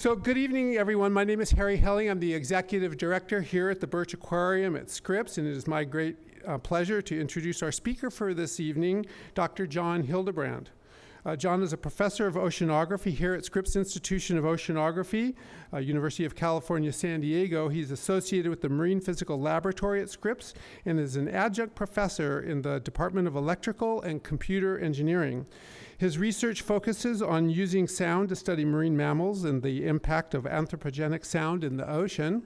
So good evening, everyone. My name is Harry Helling. I'm the executive director here at the Birch Aquarium at Scripps, and it is my great pleasure to introduce our speaker for this evening, Dr. John Hildebrand. John is a professor of oceanography here at Scripps Institution of Oceanography, University of California, San Diego. He's associated with the Marine Physical Laboratory at Scripps and is an adjunct professor in the Department of Electrical and Computer Engineering. His research focuses on using sound to study marine mammals and the impact of anthropogenic sound in the ocean.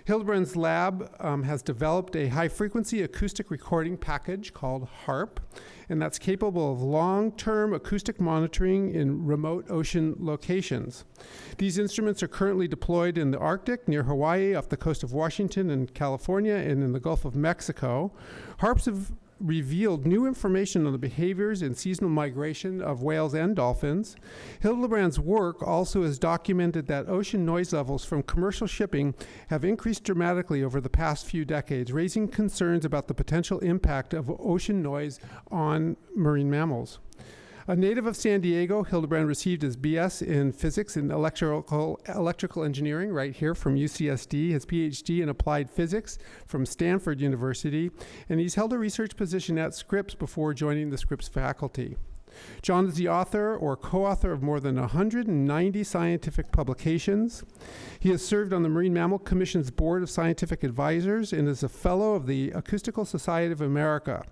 Hildebrand's lab has developed a high-frequency acoustic recording package called HARP, and that's capable of long-term acoustic monitoring in remote ocean locations. These instruments are currently deployed in the Arctic, near Hawaii, off the coast of Washington and California, and in the Gulf of Mexico. HARPs have revealed new information on the behaviors and seasonal migration of whales and dolphins. Hildebrand's work also has documented that ocean noise levels from commercial shipping have increased dramatically over the past few decades, raising concerns about the potential impact of ocean noise on marine mammals. A native of San Diego, Hildebrand received his BS in physics and electrical engineering right here from UCSD, his PhD in applied physics from Stanford University, and he's held a research position at Scripps before joining the Scripps faculty. John is the author or co-author of more than 190 scientific publications. He has served on the Marine Mammal Commission's Board of Scientific Advisors and is a fellow of the Acoustical Society of America.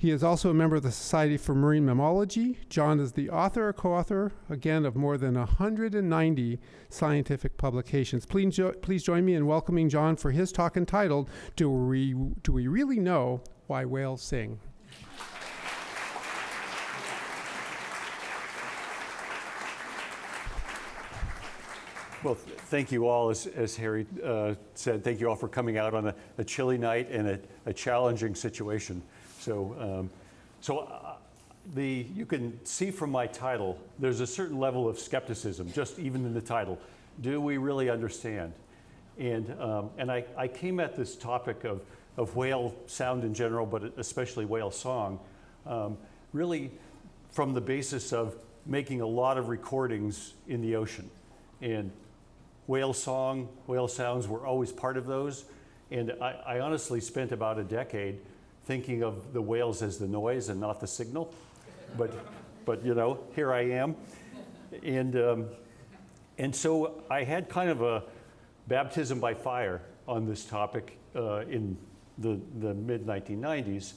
He is also a member of the Society for Marine Mammalogy. John is the author or co-author, again, of more than 190 scientific publications. Please join me in welcoming John for his talk entitled, Do We Really Know Why Whales Sing? Well, thank you all, as Harry said, thank you all for coming out on a chilly night and a challenging situation. So, you can see from my title, there's a certain level of skepticism, just even in the title. Do we really understand? And I came at this topic of whale sound in general, but especially whale song, really from the basis of making a lot of recordings in the ocean. And whale song, whale sounds were always part of those. And I honestly spent about a decade thinking of the whales as the noise and not the signal, but you know, here I am, and so I had kind of a baptism by fire on this topic in the mid 1990s,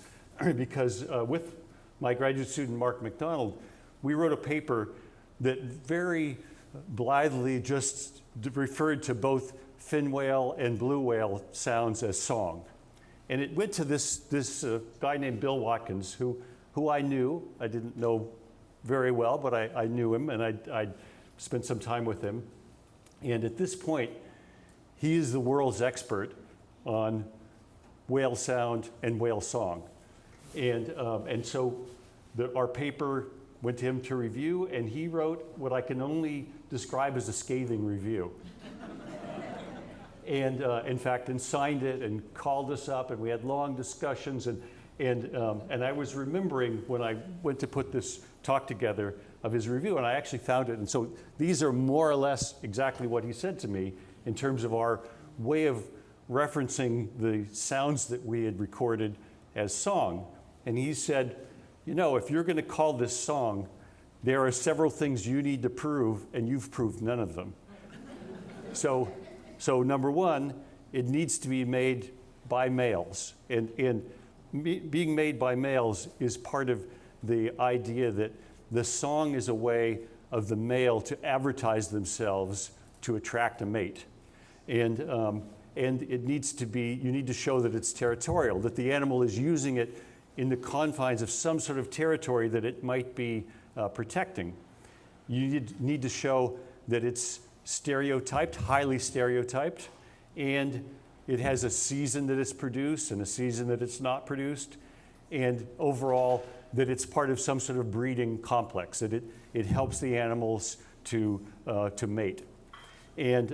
because with my graduate student Mark McDonald, we wrote a paper that very blithely just referred to both fin whale and blue whale sounds as song. And it went to this guy named Bill Watkins, who I knew. I didn't know very well, but I knew him, and I spent some time with him. And at this point, he is the world's expert on whale sound and whale song. And so our paper went to him to review, and he wrote what I can only describe as a scathing review. And in fact, and signed it and called us up, and we had long discussions. And I was remembering when I went to put this talk together of his review, and I actually found it. And so these are more or less exactly what he said to me in terms of our way of referencing the sounds that we had recorded as song. And he said, you know, if you're going to call this song, there are several things you need to prove, and you've proved none of them. So number one, it needs to be made by males. And being made by males is part of the idea that the song is a way of the male to advertise themselves to attract a mate. And it needs to be, you need to show that it's territorial, that the animal is using it in the confines of some sort of territory that it might be protecting. You need to show that it's stereotyped, highly stereotyped, and it has a season that it's produced and a season that it's not produced, and overall that it's part of some sort of breeding complex, that it helps the animals to mate. And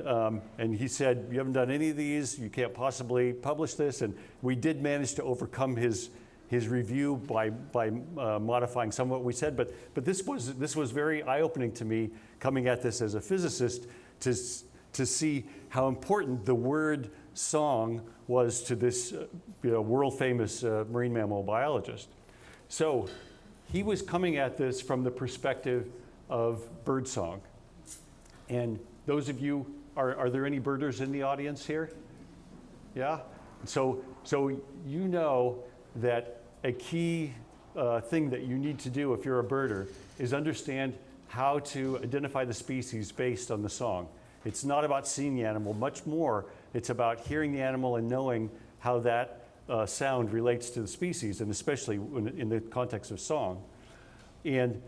he said, you haven't done any of these, you can't possibly publish this, and we did manage to overcome his review by modifying some of what we said, but this was very eye-opening to me, coming at this as a physicist, to see how important the word song was to this world-famous marine mammal biologist. So he was coming at this from the perspective of birdsong. And those of you, are there any birders in the audience here? Yeah? So you know that a key thing that you need to do if you're a birder is understand how to identify the species based on the song. It's not about seeing the animal, much more, it's about hearing the animal and knowing how that sound relates to the species, and especially in the context of song. And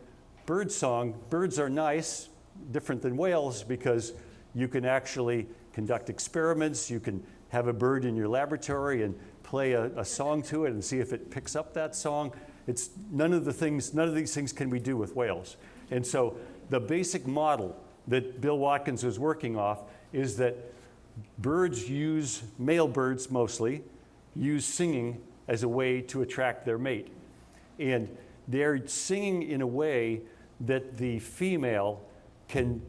bird song, birds are nice, different than whales, because you can actually conduct experiments, you can have a bird in your laboratory and play a song to it and see if it picks up that song. It's none of these things can we do with whales. And so the basic model that Bill Watkins was working off is that male birds mostly, use singing as a way to attract their mate. And they're singing in a way that the female can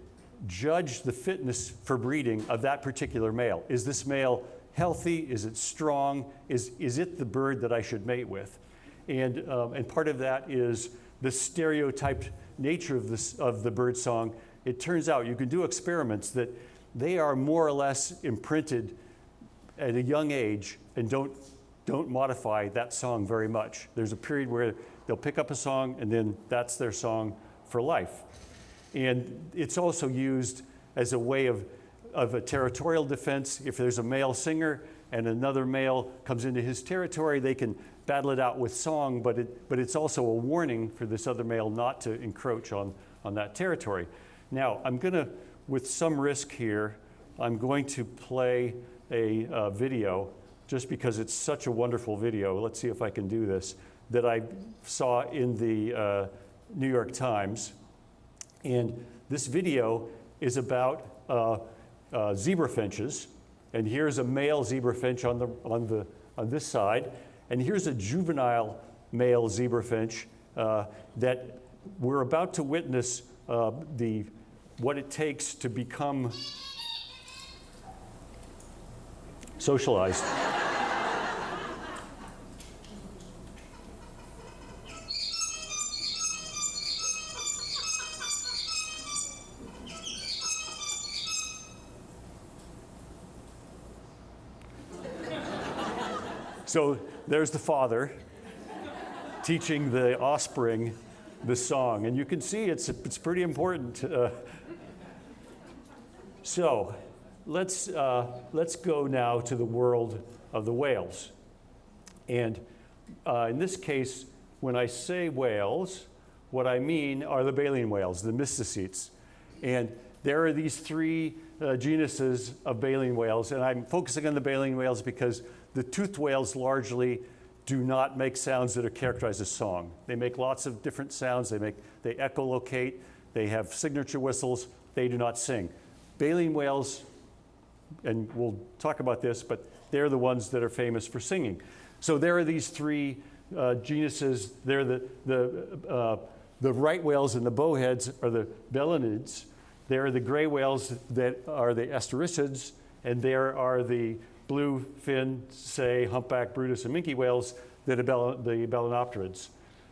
judge the fitness for breeding of that particular male. Is this male healthy? Is it strong? Is it the bird that I should mate with? And part of that is the stereotyped nature of the bird song. It turns out you can do experiments that they are more or less imprinted at a young age and don't modify that song very much. There's a period where they'll pick up a song and then that's their song for life. And it's also used as a way of a territorial defense. If there's a male singer and another male comes into his territory, they can battle it out with song, but it's also a warning for this other male not to encroach on that territory. Now, I'm gonna, with some risk here, I'm going to play a video, just because it's such a wonderful video. Let's see if I can do this, that I saw in the New York Times. And this video is about zebrafinches. And here's a male zebrafinch on this side. And here's a juvenile male zebrafinch that we're about to witness what it takes to become socialized. So there's the father teaching the offspring the song, and you can see it's pretty important. So let's go now to the world of the whales. And in this case, when I say whales, what I mean are the baleen whales, the mysticetes. And there are these three genuses of baleen whales, and I'm focusing on the baleen whales because the toothed whales largely do not make sounds that are characterized as song. They make lots of different sounds. They echolocate. They have signature whistles. They do not sing. Baleen whales, and we'll talk about this, but they're the ones that are famous for singing. So there are these three genuses. They're the right whales and the bowheads are the belinids. There are the gray whales that are the astericids, and there are the bluefin, say, humpback, Brutus, and minke whales that are the belinopterids.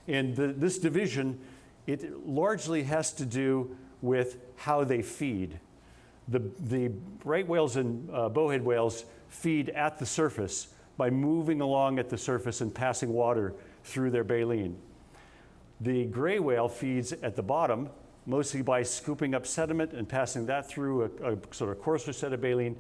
And this division, it largely has to do with how they feed. The right whales and bowhead whales feed at the surface by moving along at the surface and passing water through their baleen. The gray whale feeds at the bottom, mostly by scooping up sediment and passing that through a sort of coarser set of baleen.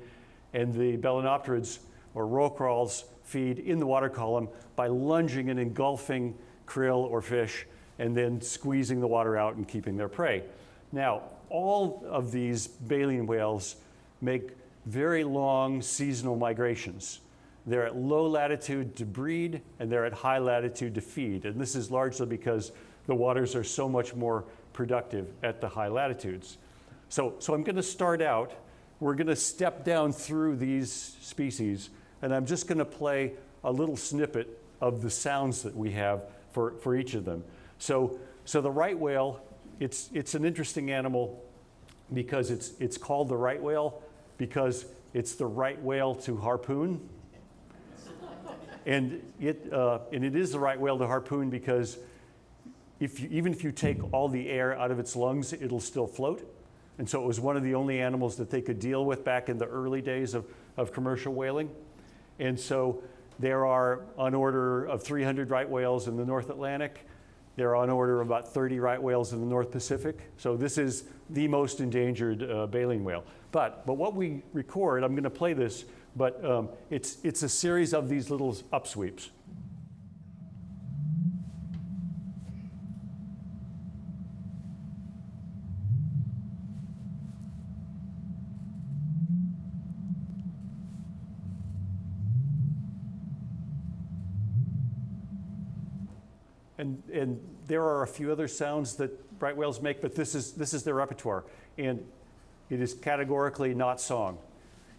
And the belinopterids, or roll crawls, feed in the water column by lunging and engulfing krill or fish and then squeezing the water out and keeping their prey. Now, all of these baleen whales make very long seasonal migrations. They're at low latitude to breed, and they're at high latitude to feed. And this is largely because the waters are so much more productive at the high latitudes. So I'm going to start out. We're going to step down through these species, and I'm just going to play a little snippet of the sounds that we have for each of them. So the right whale, it's an interesting animal. because it's called the right whale because it's the right whale to harpoon. And it is the right whale to harpoon because even if you take all the air out of its lungs, it'll still float. And so it was one of the only animals that they could deal with back in the early days of commercial whaling. And so there are on order of 300 right whales in the North Atlantic. There are on order of about 30 right whales in the North Pacific. So this is the most endangered baleen whale. But what we record, I'm going to play this, but it's a series of these little upsweeps. And there are a few other sounds that right whales make, but this is their repertoire, and it is categorically not song.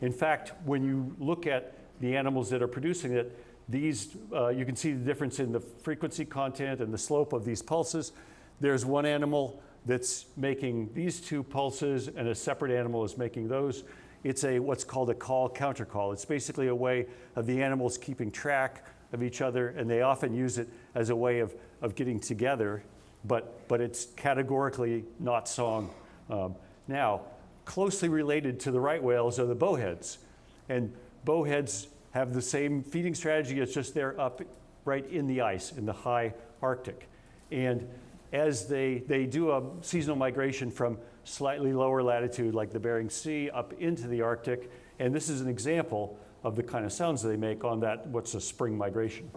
In fact, when you look at the animals that are producing it, these you can see the difference in the frequency content and the slope of these pulses. There's one animal that's making these two pulses, and a separate animal is making those. It's what's called a call-counter call. It's basically a way of the animals keeping track of each other, and they often use it as a way of getting together, but it's categorically not song. Now, closely related to the right whales are the bowheads. And bowheads have the same feeding strategy, it's just they're up right in the ice, in the high Arctic. And as they do a seasonal migration from slightly lower latitude, like the Bering Sea, up into the Arctic, and this is an example of the kind of sounds they make on that, what's a spring migration.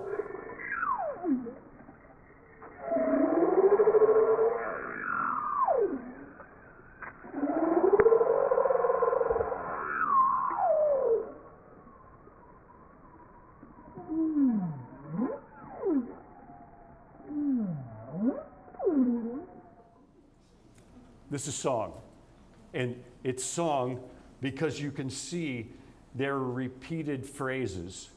This is song, and it's song because you can see there are repeated phrases,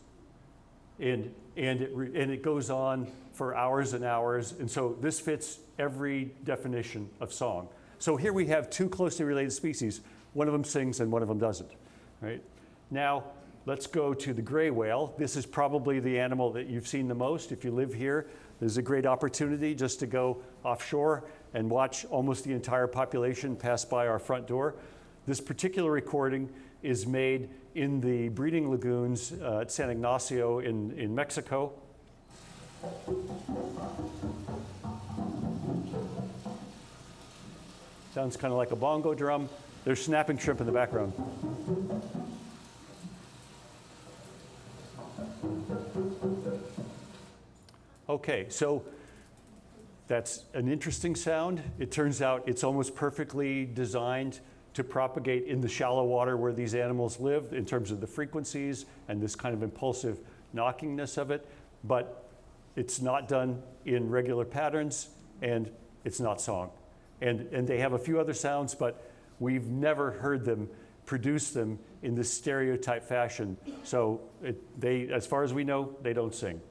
and it goes on for hours and hours, and so this fits every definition of song. So here we have two closely related species. One of them sings and one of them doesn't. Right? Now let's go to the gray whale. This is probably the animal that you've seen the most. If you live here, there's a great opportunity just to go offshore and watch almost the entire population pass by our front door. This particular recording is made in the breeding lagoons at San Ignacio in Mexico. Sounds kind of like a bongo drum. There's snapping shrimp in the background. Okay, so that's an interesting sound. It turns out it's almost perfectly designed to propagate in the shallow water where these animals live in terms of the frequencies and this kind of impulsive knockingness of it, but it's not done in regular patterns, and it's not song. And they have a few other sounds, but we've never heard them produce them in this stereotype fashion. So as far as we know, they don't sing.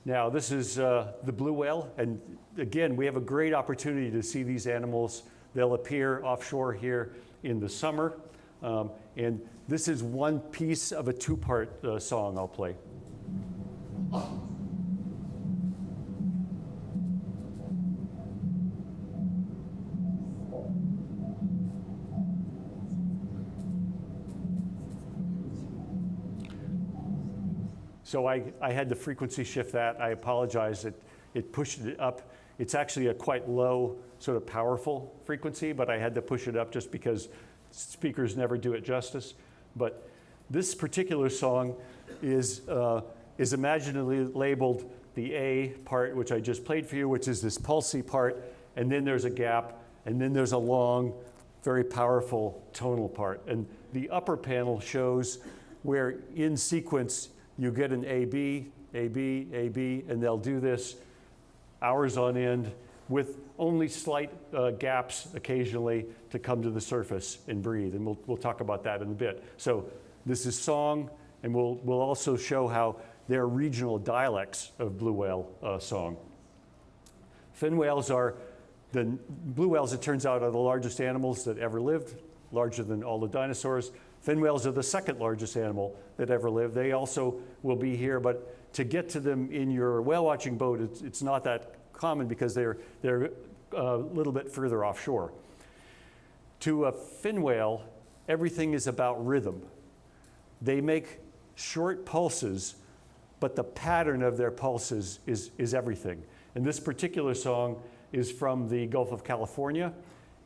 Now, this is the blue whale, and again, we have a great opportunity to see these animals. They'll appear offshore here in the summer, and this is one piece of a two-part song I'll play. So I had to frequency shift that. I apologize. It pushed it up. It's actually a quite low, sort of powerful frequency, but I had to push it up just because speakers never do it justice. But this particular song is imaginatively labeled the A part, which I just played for you, which is this pulsy part, and then there's a gap, and then there's a long, very powerful tonal part. And the upper panel shows where in sequence you get an A-B, A-B, A-B, and they'll do this hours on end with only slight gaps occasionally to come to the surface and breathe. And we'll talk about that in a bit. So this is song, and we'll also show how there are regional dialects of blue whale song. Fin whales are The blue whales, it turns out, are the largest animals that ever lived, larger than all the dinosaurs. Fin whales are the second largest animal that ever lived. They also will be here, but to get to them in your whale watching boat, it's not that common because they're a little bit further offshore. To a fin whale, everything is about rhythm. They make short pulses, but the pattern of their pulses is everything. And this particular song is from the Gulf of California.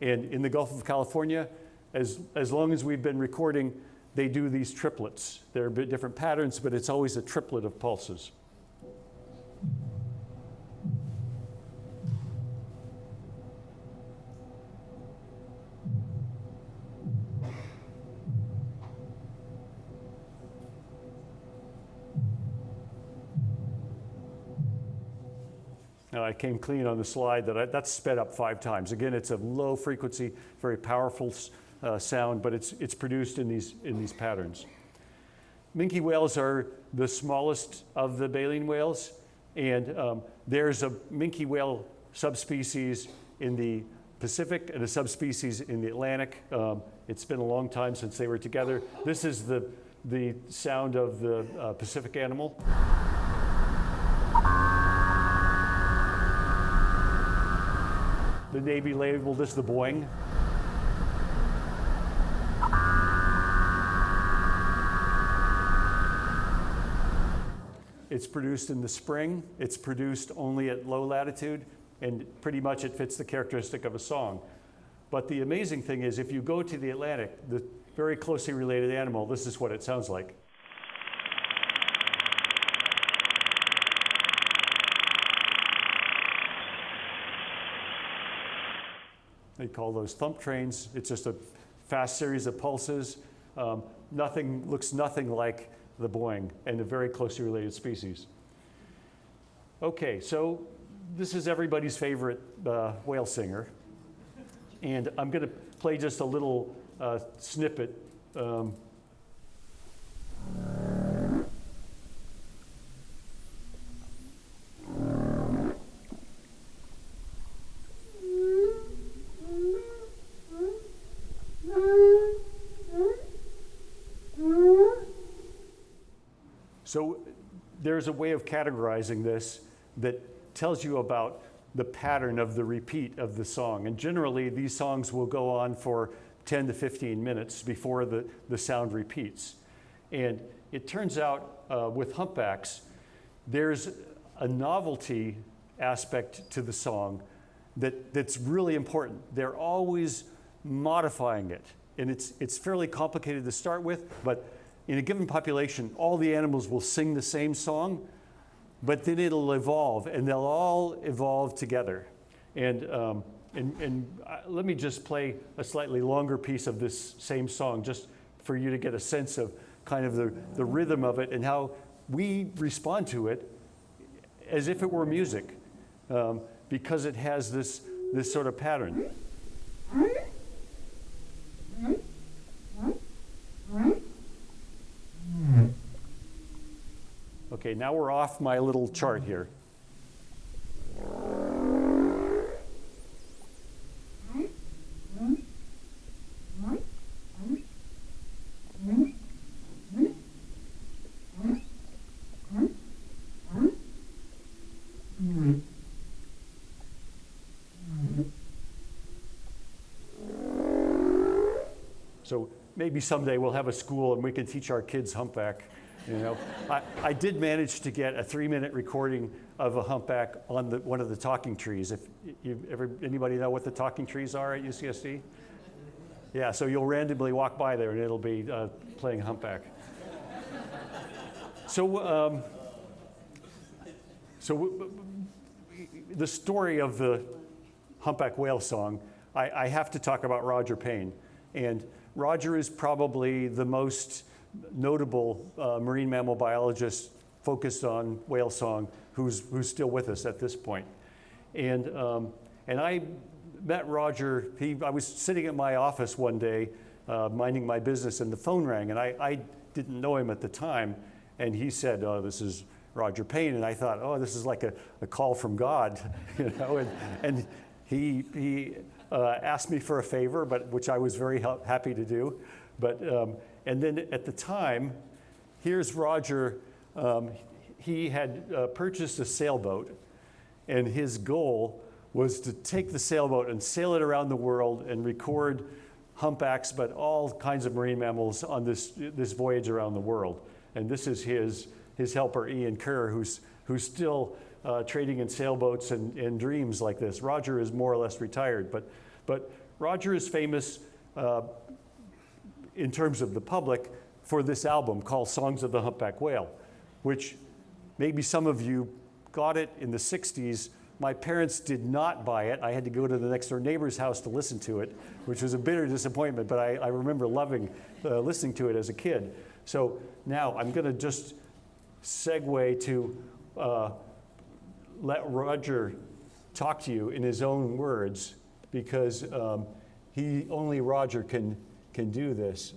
And in the Gulf of California, as long as we've been recording, they do these triplets. They're a bit different patterns, but it's always a triplet of pulses. Now, I came clean on the slide that's sped up 5 times. Again, it's a low frequency, very powerful sound, but it's produced in these patterns. Minke whales are the smallest of the baleen whales, and there's a minke whale subspecies in the Pacific and a subspecies in the Atlantic. It's been a long time since they were together. This is the sound of the Pacific animal. The Navy labeled this the Boing. It's produced in the spring. It's produced only at low latitude, and pretty much it fits the characteristic of a song. But the amazing thing is, if you go to the Atlantic, the very closely related animal, this is what it sounds like. They call those thump trains. It's just a fast series of pulses. Looks nothing like the Boing, and a very closely related species. Okay, so this is everybody's favorite whale singer. And I'm going to play just a little snippet. So there's a way of categorizing this that tells you about the pattern of the repeat of the song. And generally, these songs will go on for 10 to 15 minutes before the sound repeats. And it turns out with humpbacks, there's a novelty aspect to the song that's really important. They're always modifying it. And it's fairly complicated to start with, but in a given population, all the animals will sing the same song, but then it'll evolve, and they'll all evolve together. And let me just play a slightly longer piece of this same song, just for you to get a sense of kind of the rhythm of it and how we respond to it as if it were music, because it has this sort of pattern. Okay, now we're off my little chart here. So maybe someday we'll have a school and we can teach our kids humpback. You know, I did manage to get a 3-minute recording of a humpback on one of the talking trees. If anybody know what the talking trees are at UCSD? Yeah, so you'll randomly walk by there and it'll be playing humpback. So the story of the humpback whale song, I have to talk about Roger Payne. And Roger is probably the most notable marine mammal biologist focused on whale song who's still with us at this point. And I met Roger. I was sitting at my office one day minding my business, and the phone rang, and I didn't know him at the time, and he said, "Oh, this is Roger Payne," and I thought, "Oh, this is like a call from God," you know. And he asked me for a favor, which I was very happy to do. But and then at the time, here's Roger. He had purchased a sailboat, and his goal was to take the sailboat and sail it around the world and record humpbacks, but all kinds of marine mammals on this voyage around the world. And this is his helper, Ian Kerr, who's still trading in sailboats and dreams like this. Roger is more or less retired, but Roger is famous in terms of the public for this album called Songs of the Humpback Whale, which maybe some of you got it in the 60s. My parents did not buy it. I had to go to the next door neighbor's house to listen to it, which was a bitter disappointment, but I remember loving listening to it as a kid. So now I'm going to just segue to let Roger talk to you in his own words, because only Roger can do this.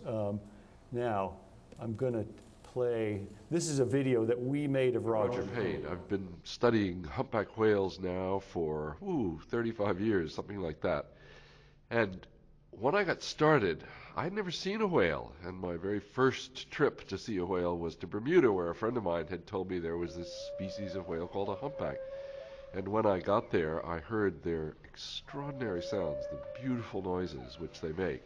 Now I'm going to play. This is a video that we made of Roger. Payne. I've been studying humpback whales now for 35 years, something like that. And when I got started, I'd never seen a whale, and my very first trip to see a whale was to Bermuda, where a friend of mine had told me there was this species of whale called a humpback. And when I got there, I heard their extraordinary sounds, the beautiful noises which they make.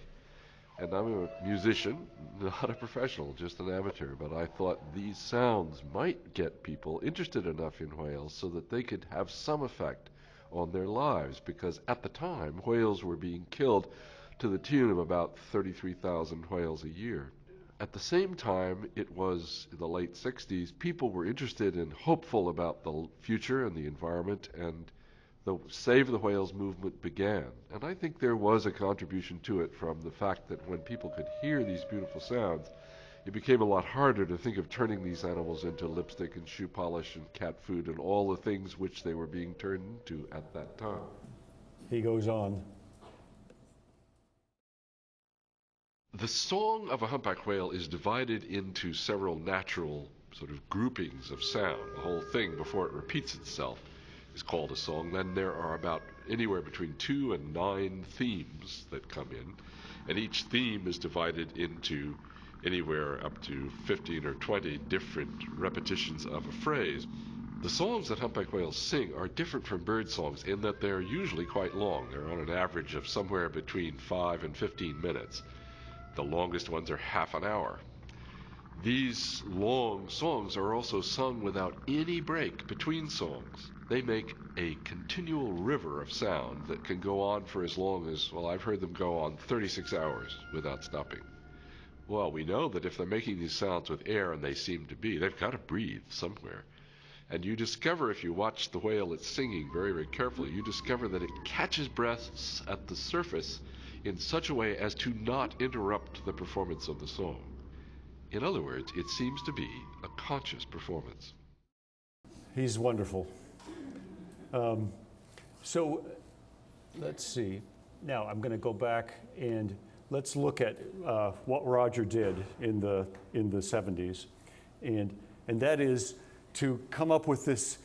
And I'm a musician, not a professional, just an amateur, but I thought these sounds might get people interested enough in whales so that they could have some effect on their lives, because at the time, whales were being killed to the tune of about 33,000 whales a year. At the same time, it was in the late 60s, people were interested and hopeful about the future and the environment, and the Save the Whales movement began. And I think there was a contribution to it from the fact that when people could hear these beautiful sounds, it became a lot harder to think of turning these animals into lipstick and shoe polish and cat food and all the things which they were being turned into at that time. He goes on. The song of a humpback whale is divided into several natural sort of groupings of sound. The whole thing, before it repeats itself, is called a song. Then there are about anywhere between 2 and 9 themes that come in, and each theme is divided into anywhere up to 15 or 20 different repetitions of a phrase. The songs that humpback whales sing are different from bird songs in that they're usually quite long. They're on an average of somewhere between 5 and 15 minutes. The longest ones are half an hour. These long songs are also sung without any break between songs. They make a continual river of sound that can go on for as long as, well, I've heard them go on 36 hours without stopping. Well, we know that if they're making these sounds with air, and they seem to be, they've got to breathe somewhere. And you discover, if you watch the whale it's singing very, very carefully, you discover that it catches breaths at the surface in such a way as to not interrupt the performance of the song. In other words, it seems to be a conscious performance. He's wonderful. So let's see. Now I'm going to go back and let's look at what Roger did in the 70s, and that is to come up with this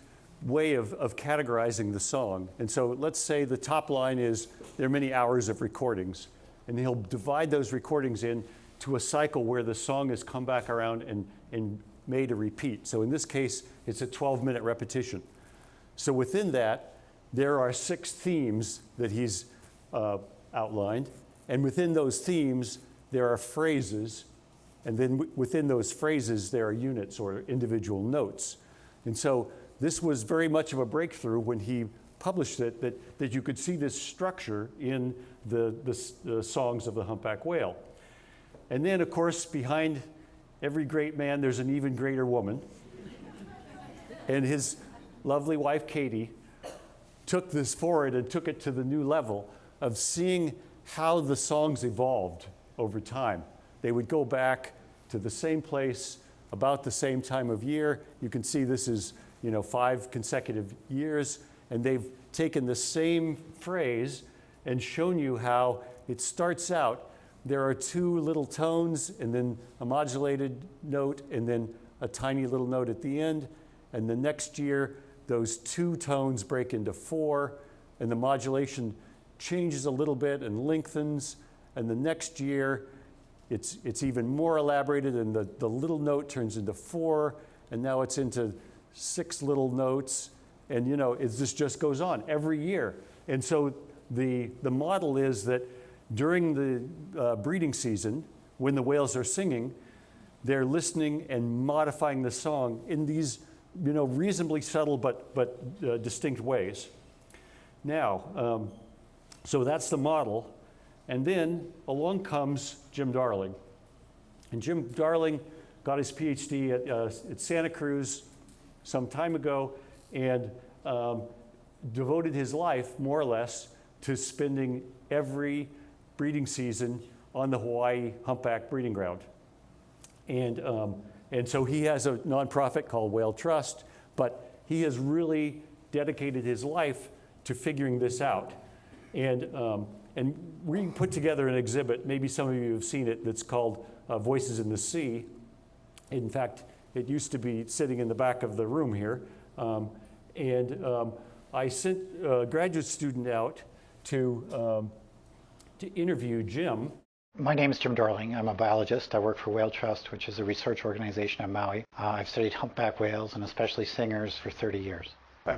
way of categorizing the song. And so let's say the top line is there are many hours of recordings, and he'll divide those recordings into a cycle where the song has come back around and made a repeat. So in this case, it's a 12-minute repetition. So within that, there are 6 themes that he's outlined, and within those themes, there are phrases, and then within those phrases, there are units or individual notes. And so this was very much of a breakthrough when he published it, that you could see this structure in the songs of the humpback whale. And then, of course, behind every great man, there's an even greater woman. And his lovely wife, Katie, took this forward and took it to the new level of seeing how the songs evolved over time. They would go back to the same place about the same time of year. You can see this is 5 consecutive years, and they've taken the same phrase and shown you how it starts out. There are 2 little tones, and then a modulated note, and then a tiny little note at the end. And the next year, those 2 tones break into 4, and the modulation changes a little bit and lengthens, and the next year it's even more elaborated, and the little note turns into 4, and now it's into 6 little notes, and it just goes on every year. And so the model is that during the breeding season, when the whales are singing, they're listening and modifying the song in these reasonably subtle but distinct ways. Now, so that's the model. And then along comes Jim Darling. And Jim Darling got his PhD at Santa Cruz some time ago, and devoted his life, more or less, to spending every breeding season on the Hawaii humpback breeding ground. And so he has a nonprofit called Whale Trust, but he has really dedicated his life to figuring this out. And we put together an exhibit, maybe some of you have seen it, that's called Voices in the Sea. In fact, it used to be sitting in the back of the room here. I sent a graduate student out to interview Jim. My name is Jim Darling. I'm a biologist. I work for Whale Trust, which is a research organization on Maui. I've studied humpback whales and especially singers for 30 years.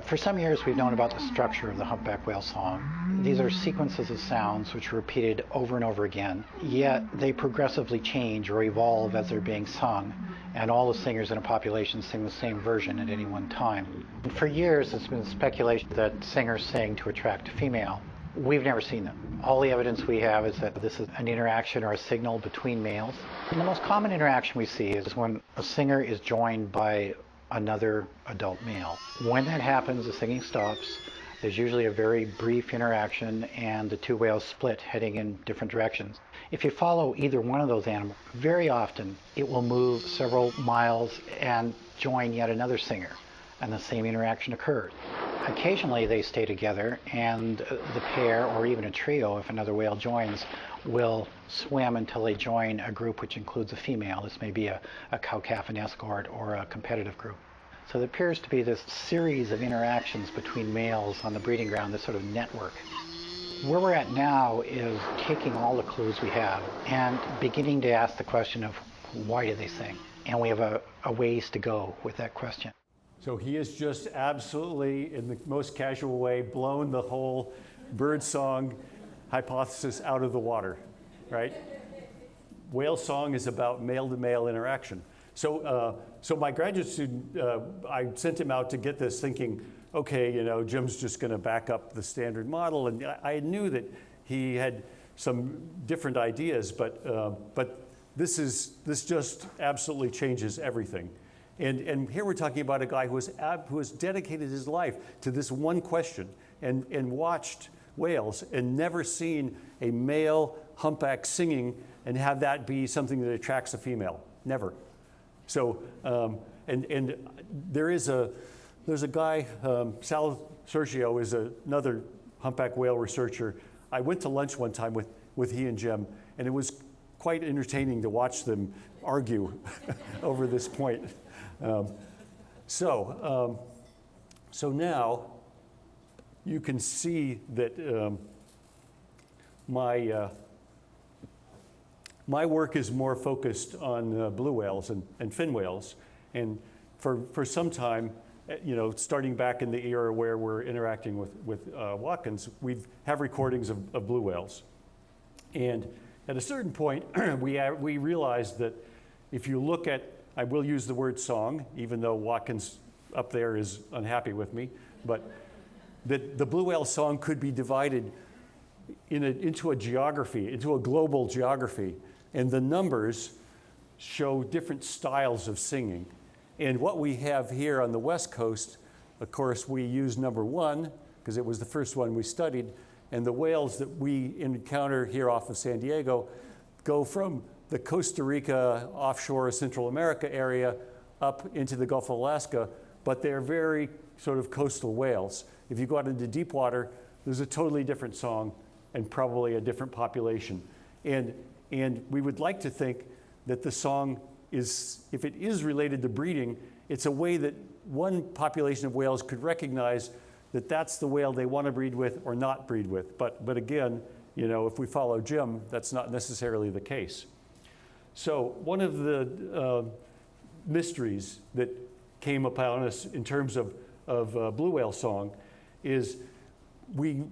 For some years, we've known about the structure of the humpback whale song. These are sequences of sounds which are repeated over and over again, yet they progressively change or evolve as they're being sung, and all the singers in a population sing the same version at any one time. For years, it's been speculation that singers sing to attract a female. We've never seen them. All the evidence we have is that this is an interaction or a signal between males. And the most common interaction we see is when a singer is joined by another adult male. When that happens, the singing stops. There's usually a very brief interaction, and the two whales split, heading in different directions. If you follow either one of those animals, very often it will move several miles and join yet another singer, and the same interaction occurs. Occasionally they stay together, and the pair, or even a trio, if another whale joins, will swim until they join a group which includes a female. This may be a cow-calf and escort or a competitive group. So there appears to be this series of interactions between males on the breeding ground, this sort of network. Where we're at now is taking all the clues we have and beginning to ask the question of why do they sing? And we have a ways to go with that question. So he has just absolutely, in the most casual way, blown the whole bird song hypothesis out of the water, right? Whale song is about male-to-male interaction. So my graduate student, I sent him out to get this thinking, okay, Jim's just going to back up the standard model, and I knew that he had some different ideas, but this just absolutely changes everything. And here we're talking about a guy who has dedicated his life to this one question and watched whales and never seen a male humpback singing and have that be something that attracts a female. Never. So, and there's a guy, Sal Sergio is another humpback whale researcher. I went to lunch one time with he and Jim, and it was quite entertaining to watch them argue over this point. So now you can see that my work is more focused on blue whales and fin whales, and for some time, starting back in the era where we're interacting with Watkins, we have recordings of blue whales, and at a certain point, we realized that if you look at, I will use the word song, even though Watkins up there is unhappy with me, but that the blue whale song could be divided into a geography, into a global geography, and the numbers show different styles of singing. And what we have here on the West Coast, of course, we use number 1 because it was the first one we studied, and the whales that we encounter here off of San Diego go from the Costa Rica offshore Central America area up into the Gulf of Alaska, but they're very sort of coastal whales. If you go out into deep water, there's a totally different song and probably a different population. And we would like to think that the song is, if it is related to breeding, it's a way that one population of whales could recognize that that's the whale they want to breed with or not breed with. But again, if we follow Jim, that's not necessarily the case. So one of the mysteries that came upon us in terms of blue whale song is we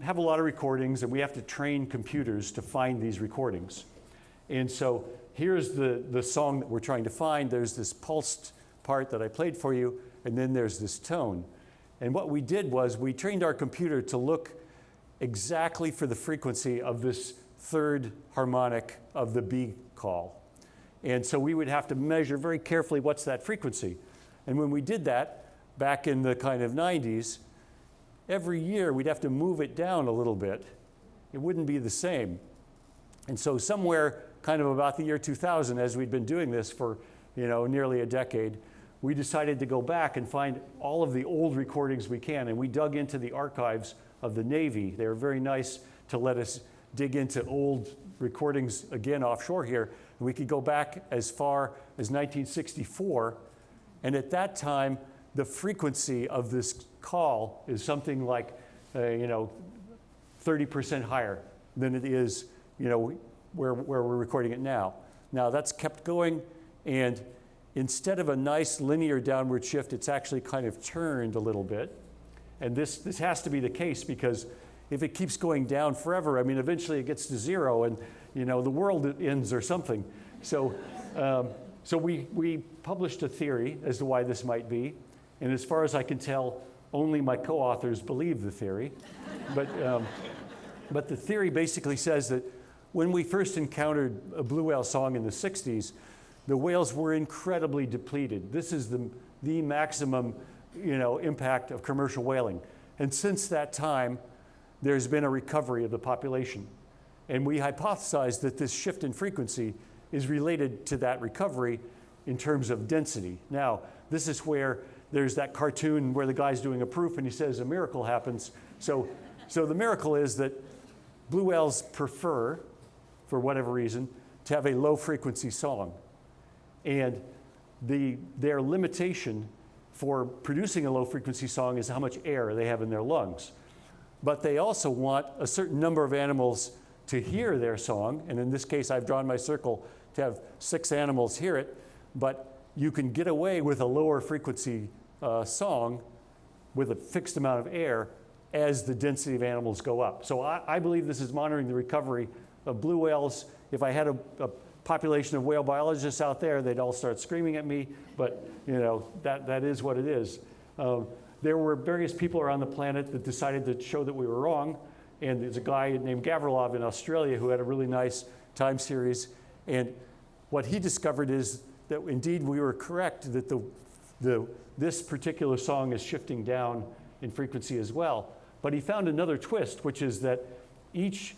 have a lot of recordings, and we have to train computers to find these recordings. And so here's the song that we're trying to find. There's this pulsed part that I played for you, and then there's this tone. And what we did was we trained our computer to look exactly for the frequency of this third harmonic of the B call. And so we would have to measure very carefully what's that frequency. And when we did that back in the kind of 90s, every year we'd have to move it down a little bit. It wouldn't be the same. And so somewhere kind of about the year 2000, as we'd been doing this for nearly a decade, we decided to go back and find all of the old recordings we can. And we dug into the archives of the Navy. They were very nice to let us dig into old recordings again offshore here. And we could go back as far as 1964. And at that time, the frequency of this call is something like 30% higher than it is where we're recording it now. Now that's kept going, and instead of a nice linear downward shift, it's actually kind of turned a little bit. And this has to be the case, because if it keeps going down forever, I mean, eventually it gets to zero, and the world ends or something. So we published a theory as to why this might be, and as far as I can tell, only my co-authors believe the theory. But the theory basically says that when we first encountered a blue whale song in the 60s, the whales were incredibly depleted. This is the maximum impact of commercial whaling. And since that time, there's been a recovery of the population. And we hypothesized that this shift in frequency is related to that recovery in terms of density. Now, this is where there's that cartoon where the guy's doing a proof and he says a miracle happens. So the miracle is that blue whales prefer, for whatever reason, to have a low frequency song. And their limitation for producing a low frequency song is how much air they have in their lungs. But they also want a certain number of animals to hear their song. And in this case, I've drawn my circle to have 6 animals hear it. But you can get away with a lower frequency song with a fixed amount of air as the density of animals go up. So I believe this is monitoring the recovery of blue whales. If I had a population of whale biologists out there, they'd all start screaming at me, but that is what it is. There were various people around the planet that decided to show that we were wrong, and there's a guy named Gavrilov in Australia who had a really nice time series, and what he discovered is that indeed we were correct, that this particular song is shifting down in frequency as well. But he found another twist, which is that each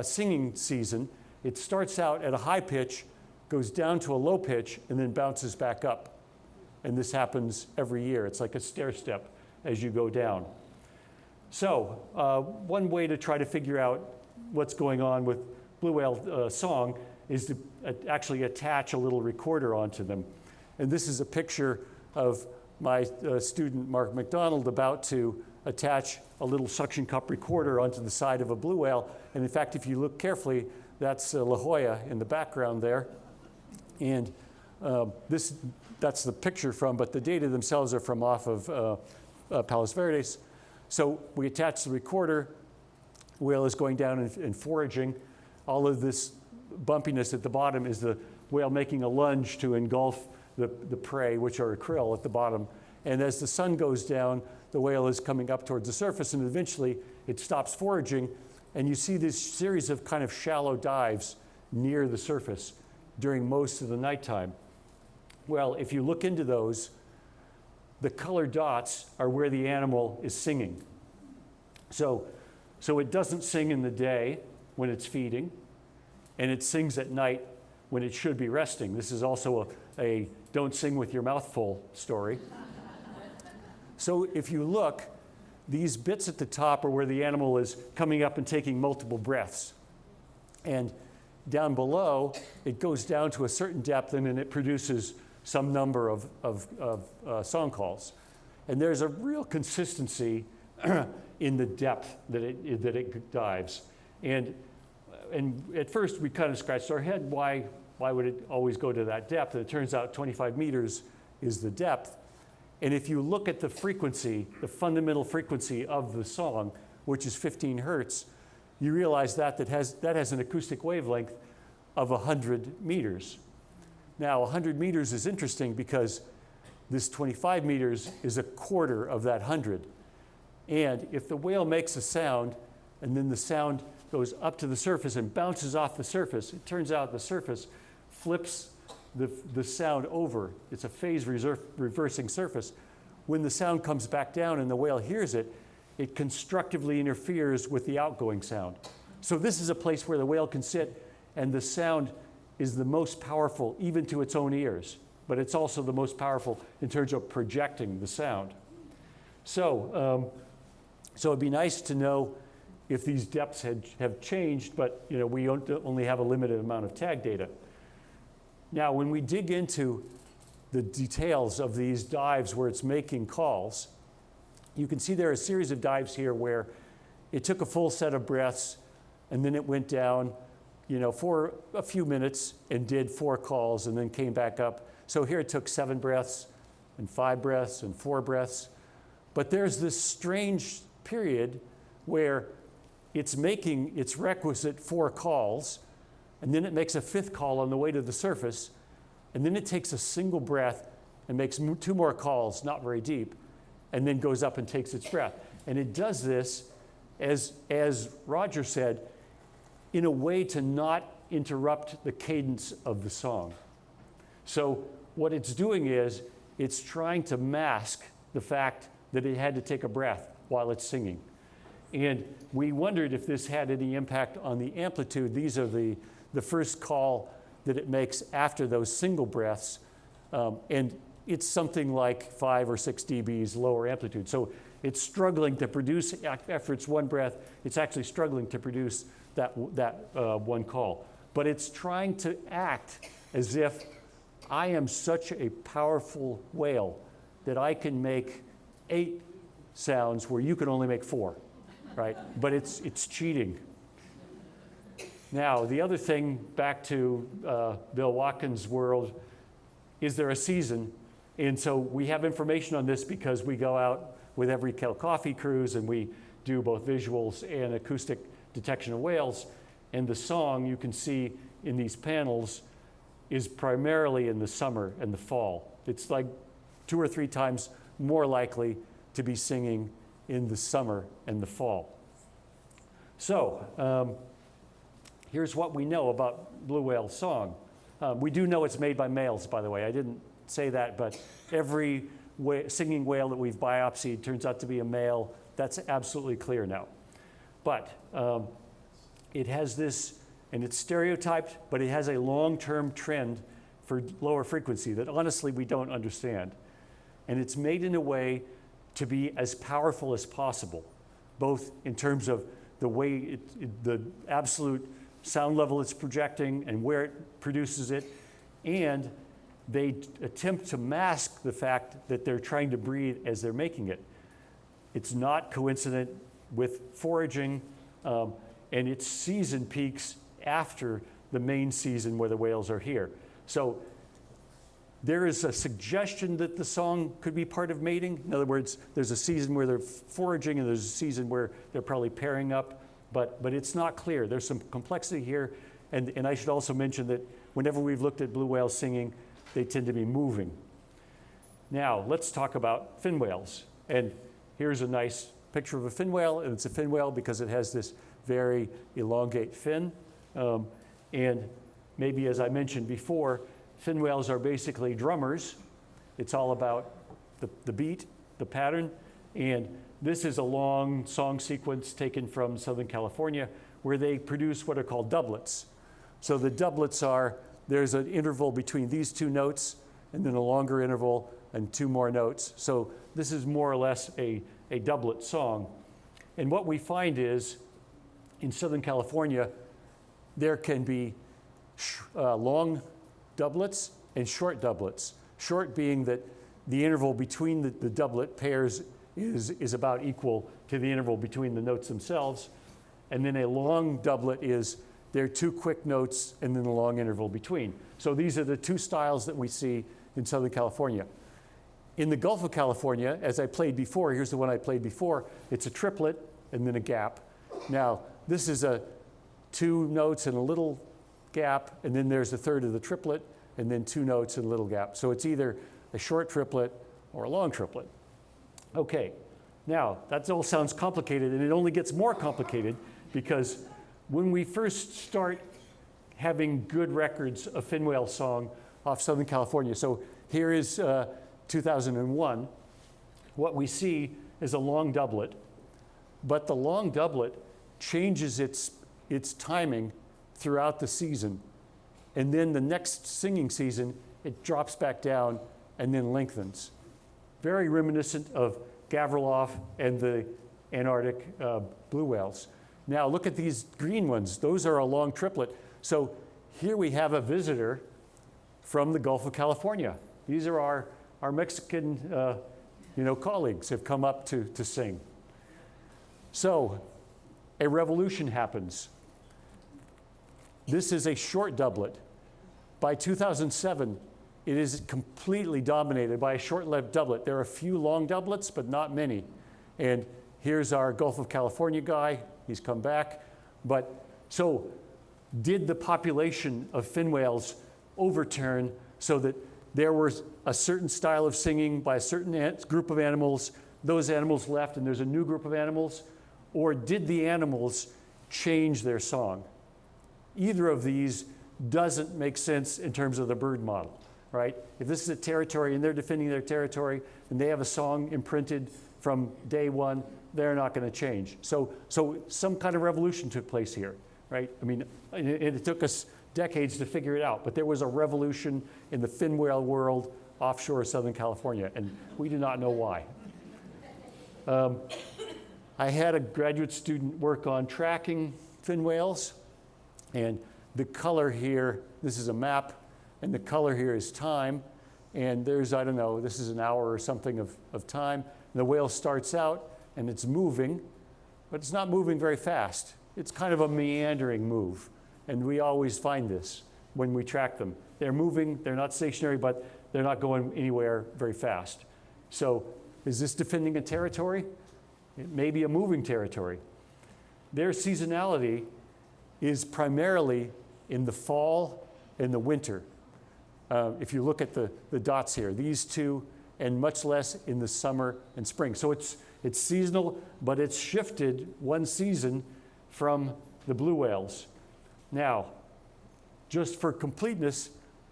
singing season, it starts out at a high pitch, goes down to a low pitch, and then bounces back up. And this happens every year. It's like a stair step as you go down. So one way to try to figure out what's going on with blue whale song is to actually attach a little recorder onto them. And this is a picture of my student, Mark McDonald, about to attach a little suction cup recorder onto the side of a blue whale. And in fact, if you look carefully, that's La Jolla in the background there. And that's the picture from, but the data themselves are from off of Palos Verdes. So we attach the recorder, whale is going down and foraging. All of this bumpiness at the bottom is the whale making a lunge to engulf the prey, which are krill at the bottom. And as the sun goes down, the whale is coming up towards the surface, and eventually it stops foraging, and you see this series of kind of shallow dives near the surface during most of the nighttime. Well, if you look into those, the colored dots are where the animal is singing. So it doesn't sing in the day when it's feeding, and it sings at night when it should be resting. This is also a don't sing with your mouth full story. So if you look, these bits at the top are where the animal is coming up and taking multiple breaths. And down below, it goes down to a certain depth, and then it produces some number of song calls. And there's a real consistency in the depth that it dives. And at first we kind of scratched our head, why would it always go to that depth? And it turns out 25 meters is the depth. And if you look at the frequency, the fundamental frequency of the song, which is 15 hertz, you realize that has an acoustic wavelength of 100 meters. Now, 100 meters is interesting because this 25 meters is a quarter of that 100. And if the whale makes a sound, and then the sound goes up to the surface and bounces off the surface, it turns out the surface flips the sound over. It's a phase reversing surface. When the sound comes back down and the whale hears it, it constructively interferes with the outgoing sound. So this is a place where the whale can sit, and the sound is the most powerful even to its own ears, but it's also the most powerful in terms of projecting the sound. So it'd be nice to know if these depths have changed, but we only have a limited amount of tag data. Now, when we dig into the details of these dives where it's making calls, you can see there are a series of dives here where it took a full set of breaths and then it went down, for a few minutes and did 4 calls and then came back up. So here it took 7 breaths and 5 breaths and 4 breaths. But there's this strange period where it's making its requisite 4 calls, and then it makes a 5th call on the way to the surface, and then it takes a single breath and makes 2 more calls, not very deep, and then goes up and takes its breath. And it does this, as Roger said, in a way to not interrupt the cadence of the song. So what it's doing is it's trying to mask the fact that it had to take a breath while it's singing. And we wondered if this had any impact on the amplitude. These are the first call that it makes after those single breaths. And it's something like 5 or 6 dBs lower amplitude. So it's struggling to produce, after it's 1 breath, it's actually struggling to produce that 1 call. But it's trying to act as if I am such a powerful whale that I can make 8 sounds where you can only make 4, right? But it's cheating. Now, the other thing, back to Bill Watkins' world, is there a season? And so we have information on this because we go out with every coffee cruise and we do both visuals and acoustic detection of whales. And the song you can see in these panels is primarily in the summer and the fall. It's like 2 or 3 times more likely to be singing in the summer and the fall. So here's what we know about blue whale song. We do know it's made by males, by the way. I didn't say that, but every singing whale that we've biopsied turns out to be a male. That's absolutely clear now. But it has this, and it's stereotyped, but it has a long-term trend for lower frequency that honestly we don't understand. And it's made in a way to be as powerful as possible, both in terms of the way the absolute sound level it's projecting and where it produces it, and they attempt to mask the fact that they're trying to breathe as they're making it. It's not coincident with foraging, and its season peaks after the main season where the whales are here. So there is a suggestion that the song could be part of mating. In other words, there's a season where they're foraging and there's a season where they're probably pairing up, but it's not clear. There's some complexity here, and I should also mention that whenever we've looked at blue whales singing, they tend to be moving. Now, let's talk about fin whales. And here's a nice picture of a fin whale, and it's a fin whale because it has this very elongate fin. And maybe, as I mentioned before, fin whales are basically drummers. It's all about the beat, the pattern. And this is a long song sequence taken from Southern California where they produce what are called doublets. So the doublets are, there's an interval between these 2 notes and then a longer interval and 2 more notes. So this is more or less a doublet song. And what we find is in Southern California, there can be long doublets and short doublets. Short being that the interval between the doublet pairs is about equal to the interval between the notes themselves. And then a long doublet is there are two quick notes and then the long interval between. So these are the two styles that we see in Southern California. In the Gulf of California, as I played before, here's the one I played before, it's a triplet and then a gap. Now, this is a two notes and a little gap, and then there's a third of the triplet, and then two notes and a little gap. So it's either a short triplet or a long triplet. Okay, now that all sounds complicated, and it only gets more complicated because when we first start having good records of fin whale song off Southern California, so here is 2001, what we see is a long doublet, but the long doublet changes its timing throughout the season. And then the next singing season, it drops back down and then lengthens. Very reminiscent of Gavrilof and the Antarctic blue whales. Now look at these green ones. Those are a long triplet. So here we have a visitor from the Gulf of California. These are our Mexican colleagues have come up to sing. So a revolution happens. This is a short doublet. By 2007, it is completely dominated by a short-lived doublet. There are a few long doublets, but not many. And here's our Gulf of California guy. He's come back. But so did the population of fin whales overturn so that there was a certain style of singing by a certain group of animals, those animals left, and there's a new group of animals? Or did the animals change their song? Either of these doesn't make sense in terms of the bird model, right? If this is a territory and they're defending their territory and they have a song imprinted from day one, they're not going to change. So some kind of revolution took place here, right? I mean, it took us decades to figure it out, but there was a revolution in the fin whale world offshore Southern California, and we do not know why. I had a graduate student work on tracking fin whales, and the color here, this is a map, and the color here is time, and there's, I don't know, this is an hour or something of time. And the whale starts out, and it's moving, but it's not moving very fast. It's kind of a meandering move, and we always find this when we track them. They're moving, they're not stationary, but they're not going anywhere very fast. So is this defending a territory? It may be a moving territory. Their seasonality is primarily in the fall and the winter. If you look at the dots here, these two, and much less in the summer and spring. So it's seasonal, but it's shifted one season from the blue whales. Now, just for completeness,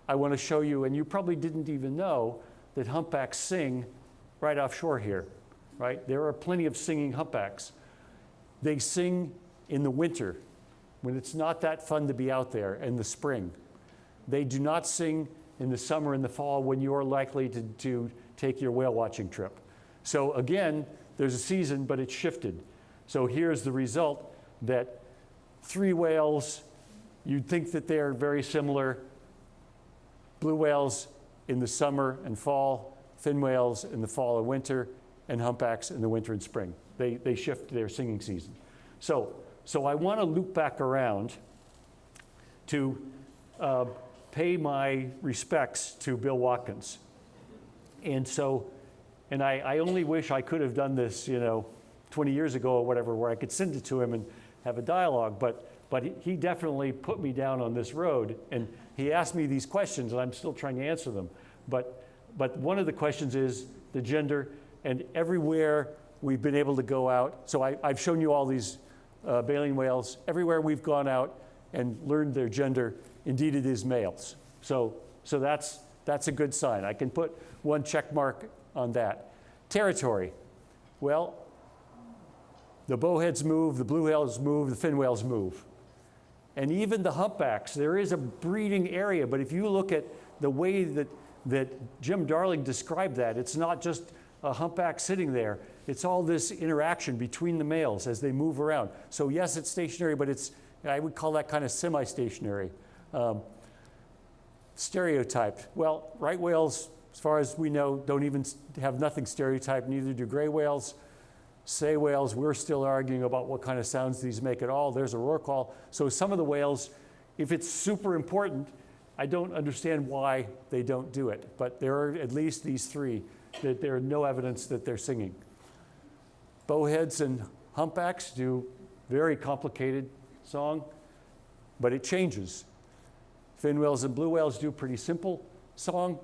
I want to show you, and you probably didn't even know, that humpbacks sing right offshore here, right? There are plenty of singing humpbacks. They sing in the winter, when it's not that fun to be out there, in the spring. They do not sing in the summer and the fall when you're likely to take your whale watching trip. So again, there's a season, but it's shifted. So here's the result, that three whales, you'd think that they're very similar. Blue whales in the summer and fall, fin whales in the fall and winter, and humpbacks in the winter and spring. They shift their singing season. So I want to loop back around to pay my respects to Bill Watkins. And I only wish I could have done this, 20 years ago or whatever, where I could send it to him and have a dialogue, but he definitely put me down on this road, and he asked me these questions, and I'm still trying to answer them. But one of the questions is the gender, and everywhere we've been able to go out, so I've shown you all these baleen whales. Everywhere we've gone out and learned their gender, indeed it is males. So that's a good sign. I can put one check mark on that. Territory. Well, the bowheads move, the blue whales move, the fin whales move. And even the humpbacks, there is a breeding area, but if you look at the way that Jim Darling described that, it's not just a humpback sitting there. It's all this interaction between the males as they move around. So yes, it's stationary, but I would call that kind of semi-stationary. Stereotyped. Well, right whales as far as we know, don't even have nothing stereotyped, neither do gray whales. Sei whales, we're still arguing about what kind of sounds these make at all. There's a rorqual. So some of the whales, if it's super important, I don't understand why they don't do it. But there are at least these three that there are no evidence that they're singing. Bowheads and humpbacks do very complicated song, but it changes. Fin whales and blue whales do pretty simple song,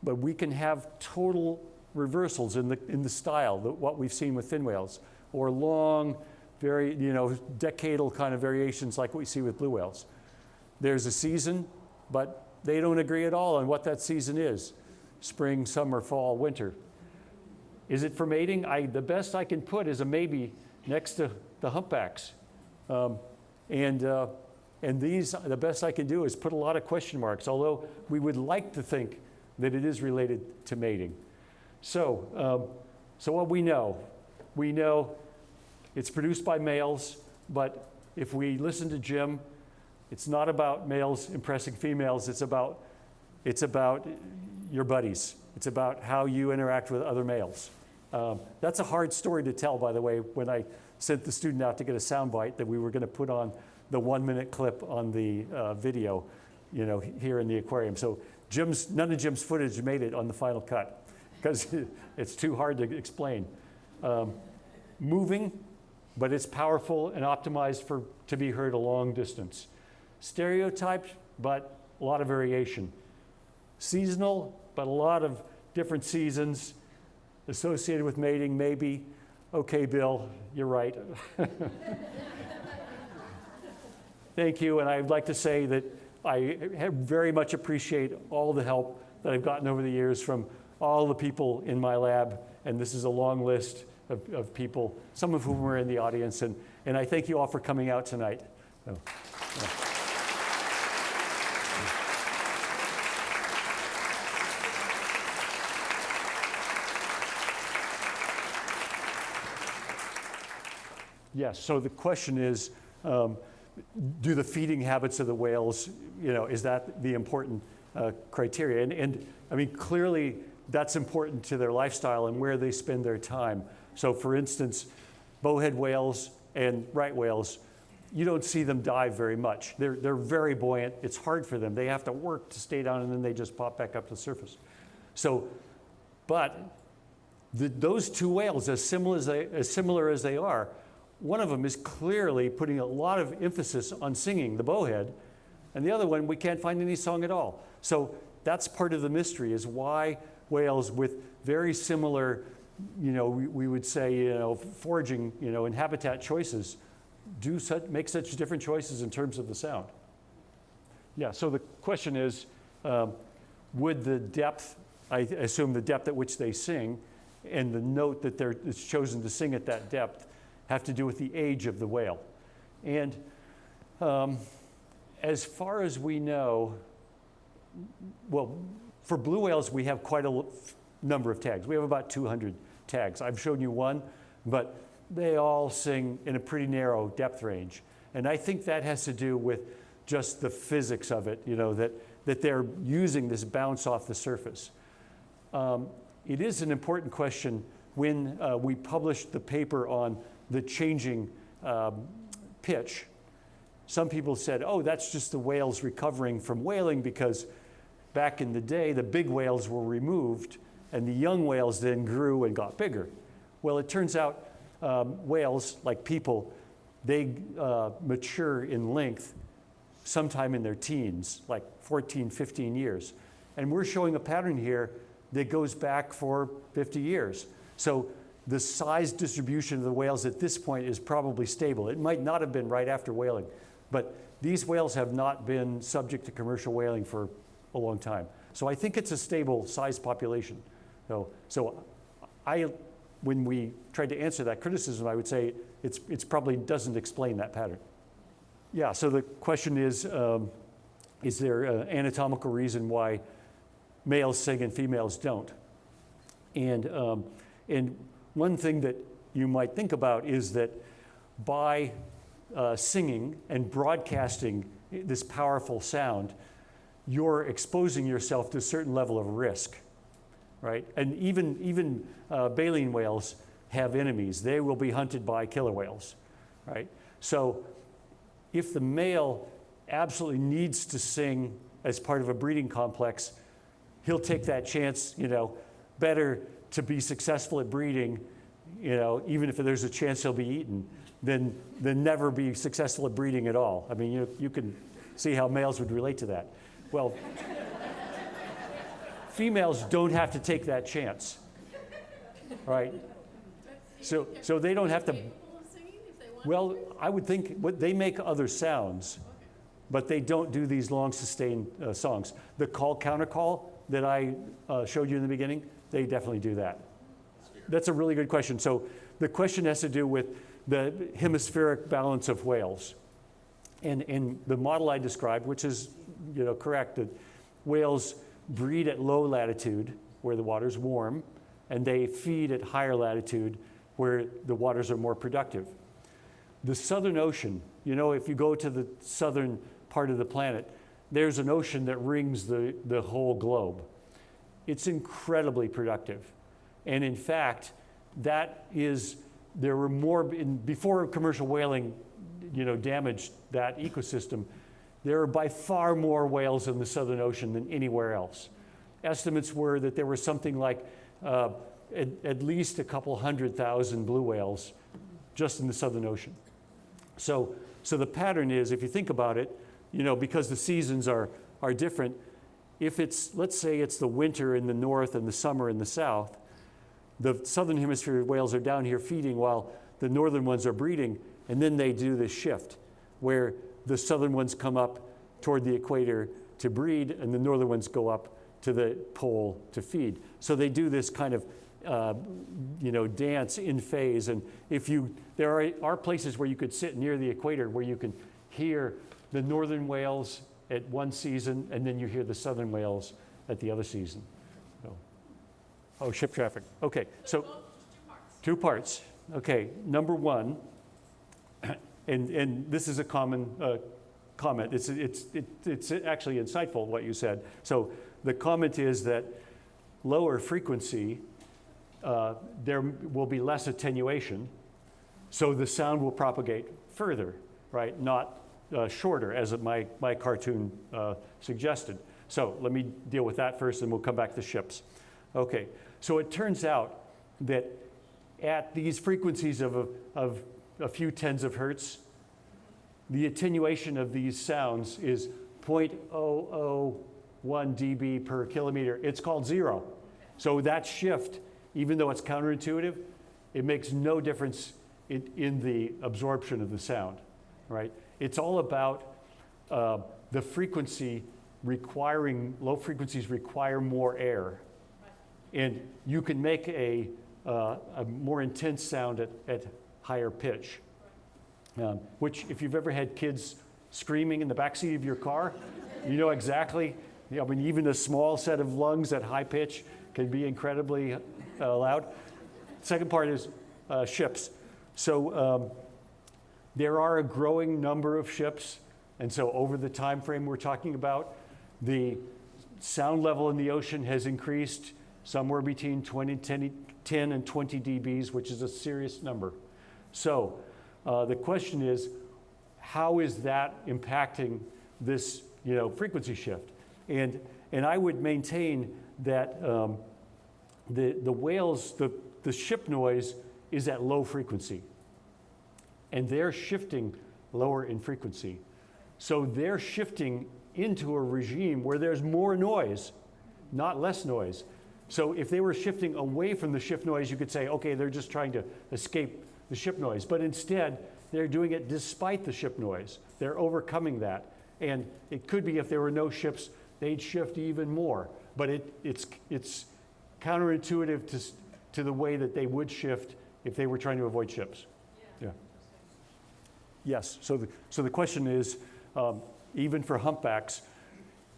but we can have total reversals in the style, what we've seen with fin whales, or long, very, decadal kind of variations like what we see with blue whales. There's a season, but they don't agree at all on what that season is. Spring, summer, fall, winter. Is it for mating? The best I can put is a maybe next to the humpbacks. And these, the best I can do is put a lot of question marks, although we would like to think that it is related to mating. So what we know it's produced by males, but if we listen to Jim, it's not about males impressing females, it's about your buddies. It's about how you interact with other males. That's a hard story to tell, by the way, when I sent the student out to get a soundbite that we were going to put on the 1-minute clip on the video, here in the aquarium. So none of Jim's footage made it on the final cut because it's too hard to explain. Moving, but it's powerful and optimized to be heard a long distance. Stereotyped, but a lot of variation. Seasonal, but a lot of different seasons associated with mating, maybe. Okay, Bill, you're right. Thank you, and I'd like to say that I very much appreciate all the help that I've gotten over the years from all the people in my lab, and this is a long list of people, some of whom are in the audience, and I thank you all for coming out tonight. So, yeah. Yes, so the question is, do the feeding habits of the whales, is that the important criteria? And I mean, clearly that's important to their lifestyle and where they spend their time. So for instance, bowhead whales and right whales, you don't see them dive very much. They're very buoyant. It's hard for them. They have to work to stay down and then they just pop back up to the surface. So, but those two whales, as similar as they are, one of them is clearly putting a lot of emphasis on singing, the bowhead, and the other one, we can't find any song at all. So that's part of the mystery, is why whales with very similar, we would say, foraging, and habitat choices make such different choices in terms of the sound. Yeah, so the question is, would the depth, I assume the depth at which they sing, and the note that it's chosen to sing at that depth, have to do with the age of the whale. And as far as we know, well, for blue whales, we have quite a number of tags. We have about 200 tags. I've shown you one, but they all sing in a pretty narrow depth range. And I think that has to do with just the physics of it, that they're using this bounce off the surface. It is an important question when we published the paper on the changing pitch. Some people said, oh, that's just the whales recovering from whaling because back in the day, the big whales were removed and the young whales then grew and got bigger. Well, it turns out whales, like people, they mature in length sometime in their teens, like 14, 15 years. And we're showing a pattern here that goes back for 50 years. So the size distribution of the whales at this point is probably stable. It might not have been right after whaling, but these whales have not been subject to commercial whaling for a long time. So I think it's a stable size population. So when we tried to answer that criticism, I would say it's probably doesn't explain that pattern. Yeah, so the question is there an anatomical reason why males sing and females don't? And one thing that you might think about is that by singing and broadcasting this powerful sound, you're exposing yourself to a certain level of risk. right? And even baleen whales have enemies. They will be hunted by killer whales, right? So if the male absolutely needs to sing as part of a breeding complex, he'll take that chance, better to be successful at breeding, even if there's a chance he'll be eaten, than never be successful at breeding at all. I mean, you can see how males would relate to that. Well, females don't have to take that chance, right? So they don't have to. Well, I would think they make other sounds, but they don't do these long sustained songs. The call counter call that I showed you in the beginning, they definitely do that. That's a really good question. So the question has to do with the hemispheric balance of whales. And in the model I described, which is correct, that whales breed at low latitude where the water's warm, and they feed at higher latitude where the waters are more productive. The Southern Ocean, if you go to the southern part of the planet, there's an ocean that rings the whole globe. It's incredibly productive. And in fact, there were more, before commercial whaling, damaged that ecosystem, there are by far more whales in the Southern Ocean than anywhere else. Estimates were that there was something like at least a couple 100,000 blue whales just in the Southern Ocean. So the pattern is, if you think about it, because the seasons are different, if let's say it's the winter in the north and the summer in the south, the southern hemisphere whales are down here feeding while the northern ones are breeding, and then they do this shift where the southern ones come up toward the equator to breed and the northern ones go up to the pole to feed. So they do this kind of dance in phase. And there are places where you could sit near the equator where you can hear the northern whales at one season, and then you hear the southern whales at the other season. Oh, ship traffic. Okay, so two parts. Okay, number one, and this is a common comment. It's actually insightful what you said. So the comment is that lower frequency, there will be less attenuation, so the sound will propagate further, right? Not shorter, as my cartoon suggested. So let me deal with that first, and we'll come back to ships. Okay, so it turns out that at these frequencies of a few tens of hertz, the attenuation of these sounds is 0.001 dB per kilometer. It's called zero. So that shift, even though it's counterintuitive, it makes no difference in the absorption of the sound, right? It's all about the frequency low frequencies require more air. And you can make a more intense sound at higher pitch, which if you've ever had kids screaming in the backseat of your car, you know exactly. I mean, even a small set of lungs at high pitch can be incredibly loud. Second part is ships. So there are a growing number of ships, and so over the time frame we're talking about, the sound level in the ocean has increased somewhere between 10 and 20 dBs, which is a serious number. So the question is, how is that impacting this frequency shift? And I would maintain that the whales, the ship noise is at low frequency, and they're shifting lower in frequency. So they're shifting into a regime where there's more noise, not less noise. So if they were shifting away from the ship noise, you could say, okay, they're just trying to escape the ship noise. But instead, they're doing it despite the ship noise. They're overcoming that. And it could be if there were no ships, they'd shift even more. But it's counterintuitive to the way that they would shift if they were trying to avoid ships. Yeah. Yes. So the question is, even for humpbacks,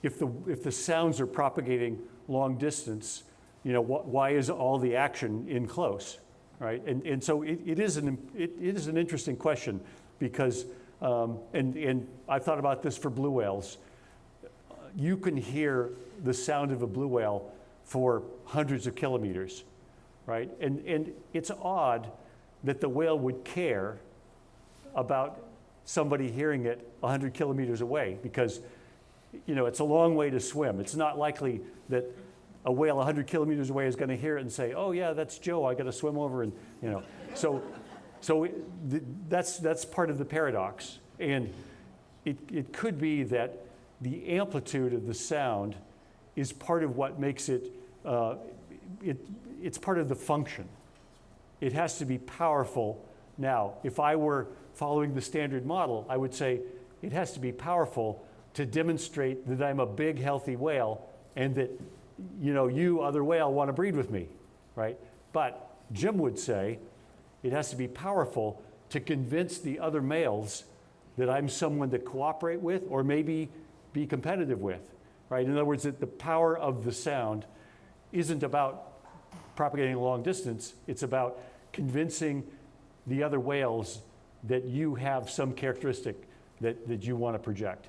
if the sounds are propagating long distance, why is all the action in close, right? And so it is an interesting question because, and I've thought about this for blue whales. You can hear the sound of a blue whale for hundreds of kilometers, right? And it's odd that the whale would care about somebody hearing it 100 kilometers away, because it's a long way to swim. It's not likely that a whale 100 kilometers away is going to hear it and say, "Oh yeah, that's Joe. I got to swim over," and So that's part of the paradox, and it could be that the amplitude of the sound is part of what makes it. It's part of the function. It has to be powerful. Now, if I were following the standard model, I would say it has to be powerful to demonstrate that I'm a big, healthy whale and that, you, other whale, want to breed with me, right? But Jim would say it has to be powerful to convince the other males that I'm someone to cooperate with or maybe be competitive with, right? In other words, that the power of the sound isn't about propagating a long distance. It's about convincing the other whales that you have some characteristic that you want to project.